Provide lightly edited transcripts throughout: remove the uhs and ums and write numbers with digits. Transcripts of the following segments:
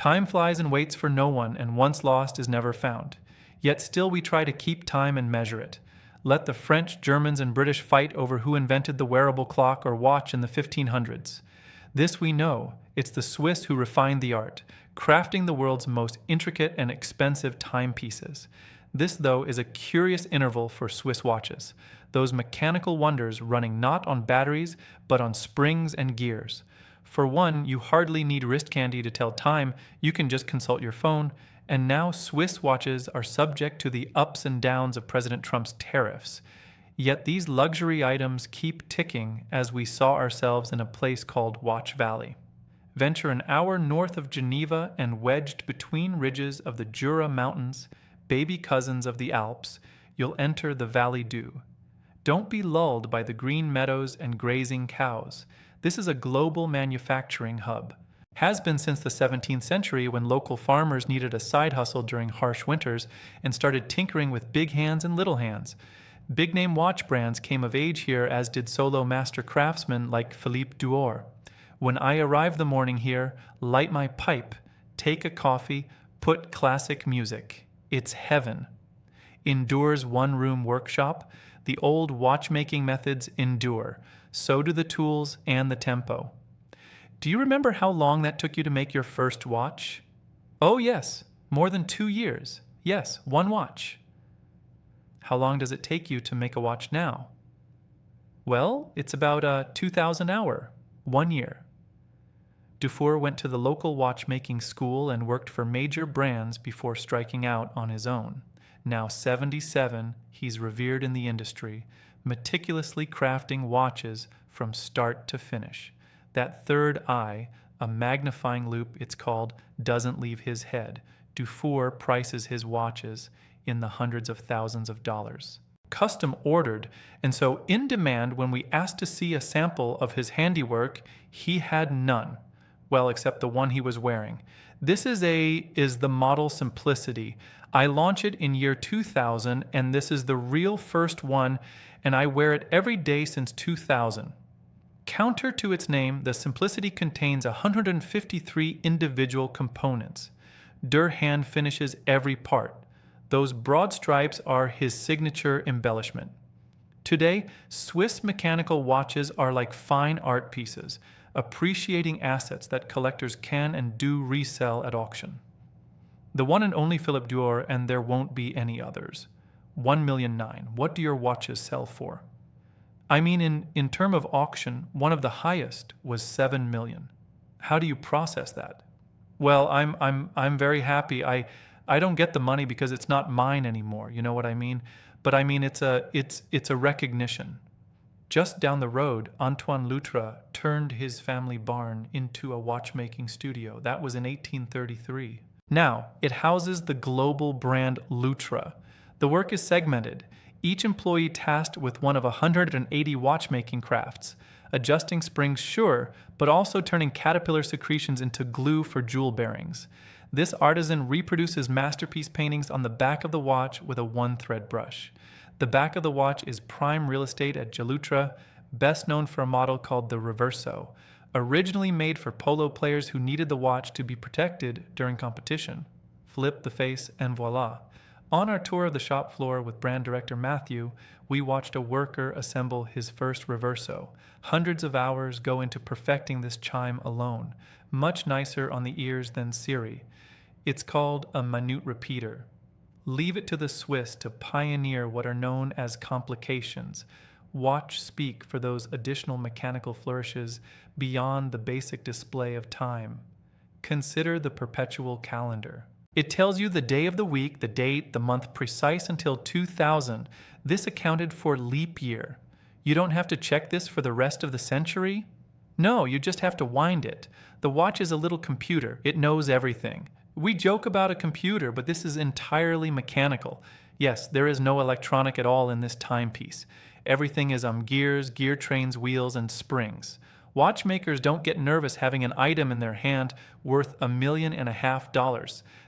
Time flies and waits for no one, and once lost is never found. Yet still we try to keep time and measure it. Let the French, Germans, and British fight over who invented the wearable clock or watch in the 1500s. This we know, it's the Swiss who refined the art, crafting the world's most intricate and expensive timepieces. This, though, is a curious interval for Swiss watches, those mechanical wonders running not on batteries, but on springs and gears. For one, you hardly need wrist candy to tell time, you can just consult your phone, and now Swiss watches are subject to the ups and downs of President Trump's tariffs. Yet these luxury items keep ticking as we saw ourselves in a place called Watch Valley. Venture an hour north of Geneva and wedged between ridges of the Jura Mountains, baby cousins of the Alps, you'll enter the Valley d'Eu. Don't be lulled by the green meadows and grazing cows. This is a global manufacturing hub. Has been since the 17th century when local farmers needed a side hustle during harsh winters and started tinkering with big hands and little hands. Big-name watch brands came of age here, as did solo master craftsmen like Philippe Duor. When I arrive the morning here, light my pipe, take a coffee, put classic music. It's heaven. In Duor's one-room workshop, the old watchmaking methods endure. So do the tools and the tempo. Do you remember how long that took you to make your first watch? Oh yes, more than 2 years. Yes, one watch. How long does it take you to make a watch now? Well, it's about 2,000 hours, 1 year. Dufour went to the local watchmaking school and worked for major brands before striking out on his own. Now 77, he's revered in the industry, meticulously crafting watches from start to finish. That third eye, a magnifying loupe it's called, doesn't leave his head. Dufour prices his watches in the hundreds of thousands of dollars. Custom ordered, and so in demand when we asked to see a sample of his handiwork, he had none. Well, except the one he was wearing. This is the model Simplicity. I launch it in year 2000, and this is the real first one, and I wear it every day since 2000. Counter to its name, the Simplicity contains 153 individual components. Der hand finishes every part. Those broad stripes are his signature embellishment. Today, Swiss mechanical watches are like fine art pieces, appreciating assets that collectors can and do resell at auction. The one and only Philippe Duor, and there won't be any others. 1,000,009. What do your watches sell for? I mean, in term of auction, one of the highest was 7 million. How do you process that? Well, I'm very happy. I don't get the money because it's not mine anymore. You know what I mean? But I mean, it's a recognition. Just down the road, Antoine Loutre turned his family barn into a watchmaking studio. That was in 1833. Now, it houses the global brand Loutre. The work is segmented, each employee tasked with one of 180 watchmaking crafts, adjusting springs sure, but also turning caterpillar secretions into glue for jewel bearings. This artisan reproduces masterpiece paintings on the back of the watch with a one-thread brush. The back of the watch is prime real estate at Loutre, best known for a model called the Reverso, originally made for polo players who needed the watch to be protected during competition. Flip the face and voila. On our tour of the shop floor with brand director Matthew, we watched a worker assemble his first Reverso. Hundreds of hours go into perfecting this chime alone, much nicer on the ears than Siri. It's called a minute repeater. Leave it to the Swiss to pioneer what are known as complications. Watch speak for those additional mechanical flourishes beyond the basic display of time. Consider the perpetual calendar. It tells you the day of the week, the date, the month precise until 2000. This accounted for leap year. You don't have to check this for the rest of the century? No, you just have to wind it. The watch is a little computer. It knows everything. We joke about a computer, but this is entirely mechanical. Yes, there is no electronic at all in this timepiece. Everything is gears, gear trains, wheels, and springs. Watchmakers don't get nervous having an item in their hand worth $1.5 million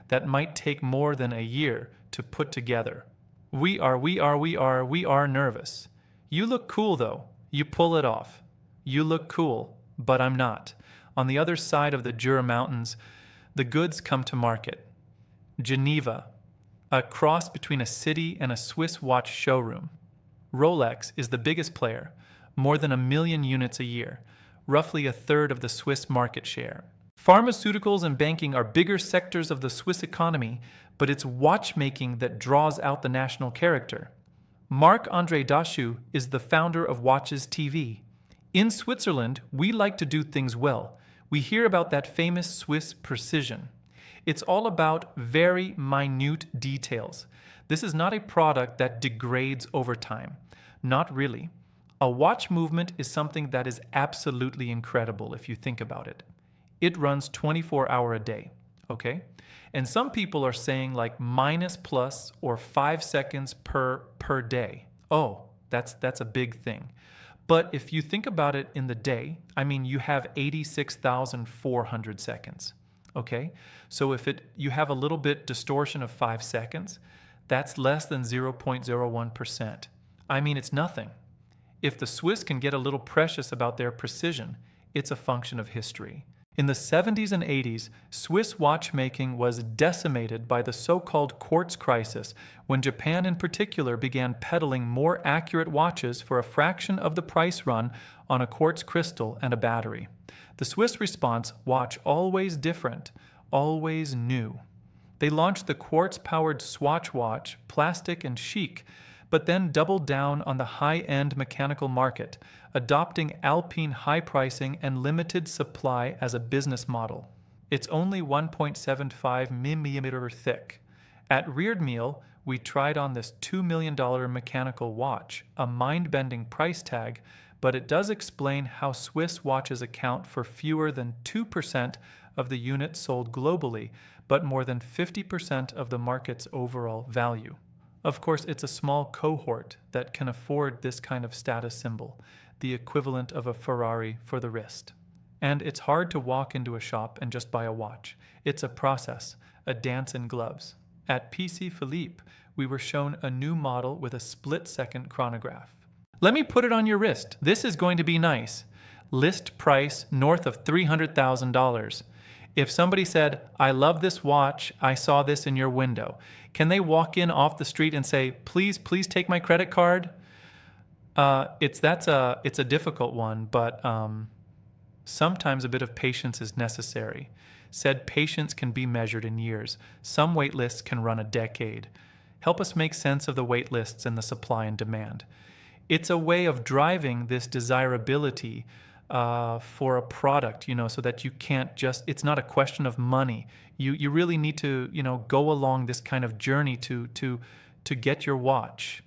that might take more than a year to put together. We are nervous. You look cool though. You pull it off. You look cool, but I'm not. On the other side of the Jura Mountains, the goods come to market. Geneva, a cross between a city and a Swiss watch showroom. Rolex is the biggest player, more than 1 million units a year, roughly a third of the Swiss market share. Pharmaceuticals and banking are bigger sectors of the Swiss economy, but it's watchmaking that draws out the national character. Marc-André Dachu is the founder of Watches TV. In Switzerland, we like to do things well. We hear about that famous Swiss precision. It's all about very minute details. This is not a product that degrades over time. Not really. A watch movement is something that is absolutely incredible if you think about it. It runs 24 hours a day, okay? And some people are saying like minus plus or 5 seconds per day. Oh, that's a big thing. But if you think about it in the day, I mean, you have 86,400 seconds, okay? So if you have a little bit distortion of 5 seconds, that's less than 0.01%. I mean, it's nothing. If the Swiss can get a little precious about their precision, it's a function of history. In the 70s and 80s, Swiss watchmaking was decimated by the so-called quartz crisis, when Japan in particular began peddling more accurate watches for a fraction of the price run on a quartz crystal and a battery. The Swiss response, watch always different, always new. They launched the quartz-powered Swatch watch, plastic and chic, but then doubled down on the high-end mechanical market, adopting Alpine high pricing and limited supply as a business model. It's only 1.75 millimeter thick. At Reardmeal, we tried on this $2 million mechanical watch, a mind-bending price tag, but it does explain how Swiss watches account for fewer than 2% of the units sold globally, but more than 50% of the market's overall value. Of course, it's a small cohort that can afford this kind of status symbol, the equivalent of a Ferrari for the wrist. And it's hard to walk into a shop and just buy a watch. It's a process, a dance in gloves. At Patek Philippe, we were shown a new model with a split-second chronograph. Let me put it on your wrist. This is going to be nice. List price north of $300,000. If somebody said, I love this watch, I saw this in your window, can they walk in off the street and say, please take my credit card? It's a difficult one, but sometimes a bit of patience is necessary. Said patience can be measured in years. Some wait lists can run a decade. Help us make sense of the wait lists and the supply and demand. It's a way of driving this desirability for a product, so that you can't just, it's not a question of money. You really need to, go along this kind of journey to get your watch.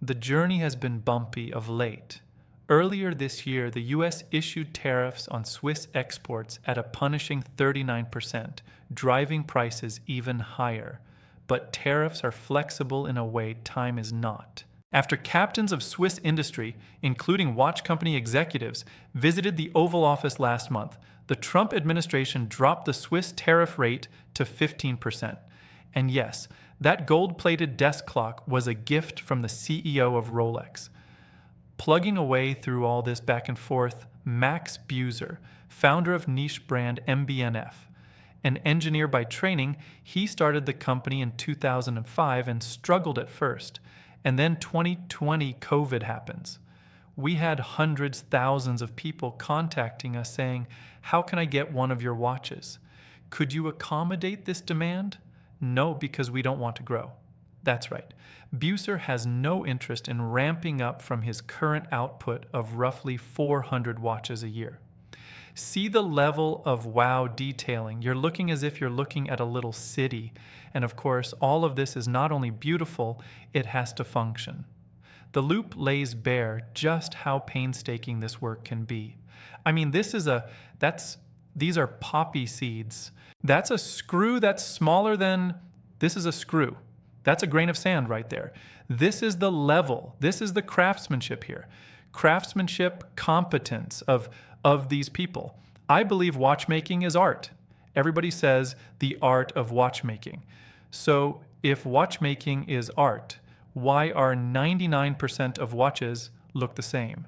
The journey has been bumpy of late. Earlier this year, the US issued tariffs on Swiss exports at a punishing 39%, driving prices even higher. But tariffs are flexible in a way time is not. After captains of Swiss industry, including watch company executives, visited the Oval Office last month, the Trump administration dropped the Swiss tariff rate to 15%. And yes, that gold-plated desk clock was a gift from the CEO of Rolex. Plugging away through all this back and forth, Max Buser, founder of niche brand MBNF. An engineer by training, he started the company in 2005 and struggled at first. And then 2020 COVID happens. We had hundreds, thousands of people contacting us saying, how can I get one of your watches? Could you accommodate this demand? No, because we don't want to grow. That's right. Buser has no interest in ramping up from his current output of roughly 400 watches a year. See the level of wow detailing. You're looking as if you're looking at a little city. And of course, all of this is not only beautiful, it has to function. The loop lays bare just how painstaking this work can be. I mean, these are poppy seeds. That's a screw that's smaller than, this is a screw. That's a grain of sand right there. This is the level. This is the craftsmanship here. Craftsmanship, competence of these people. I believe watchmaking is art. Everybody says the art of watchmaking. So if watchmaking is art, why are 99% of watches look the same?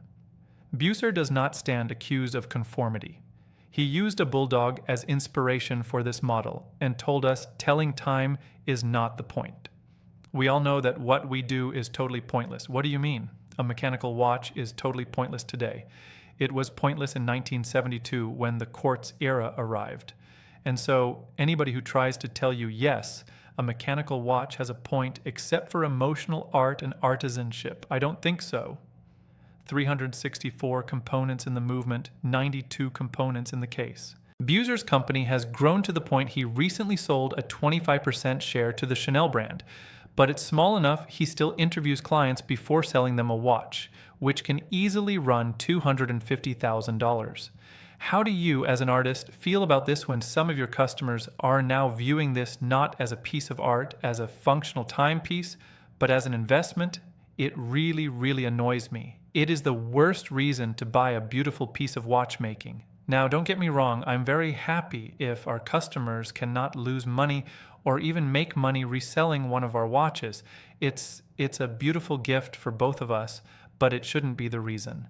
Buser does not stand accused of conformity. He used a bulldog as inspiration for this model and told us telling time is not the point. We all know that what we do is totally pointless. What do you mean? A mechanical watch is totally pointless today. It was pointless in 1972 when the quartz era arrived. And so anybody who tries to tell you, yes, a mechanical watch has a point except for emotional art and artisanship, I don't think so. 364 components in the movement, 92 components in the case. Buser's company has grown to the point he recently sold a 25% share to the Chanel brand, but it's small enough he still interviews clients before selling them a watch, which can easily run $250,000. How do you, as an artist, feel about this when some of your customers are now viewing this not as a piece of art, as a functional timepiece, but as an investment? It really, really annoys me. It is the worst reason to buy a beautiful piece of watchmaking. Now, don't get me wrong, I'm very happy if our customers cannot lose money or even make money reselling one of our watches. It's a beautiful gift for both of us, but it shouldn't be the reason.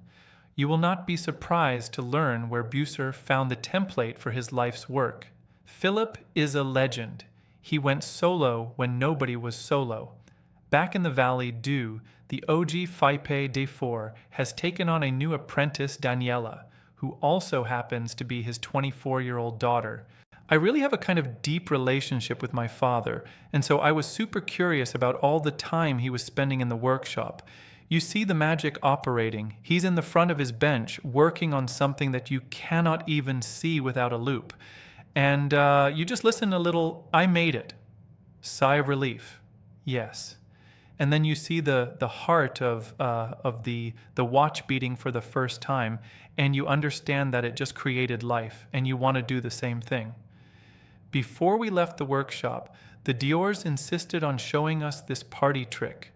You will not be surprised to learn where Buser found the template for his life's work. Philippe is a legend. He went solo when nobody was solo. Back in the Valley du, the OG Philippe de Four has taken on a new apprentice, Daniela, who also happens to be his 24-year-old daughter. I really have a kind of deep relationship with my father, and so I was super curious about all the time he was spending in the workshop. You see the magic operating. He's in the front of his bench working on something that you cannot even see without a loupe. And you just listen a little, I made it. Sigh of relief. Yes. And then you see the heart of the watch beating for the first time, and you understand that it just created life, and you want to do the same thing. Before we left the workshop, the Diors insisted on showing us this party trick.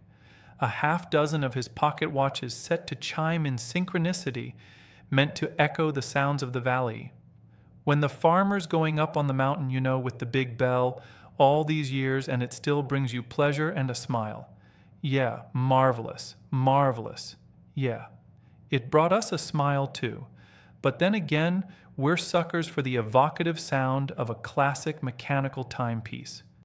A half dozen of his pocket watches set to chime in synchronicity, meant to echo the sounds of the valley. When the farmer's going up on the mountain, you know, with the big bell, all these years, and it still brings you pleasure and a smile. Yeah, marvelous, marvelous. Yeah, it brought us a smile too. But then again, we're suckers for the evocative sound of a classic mechanical timepiece.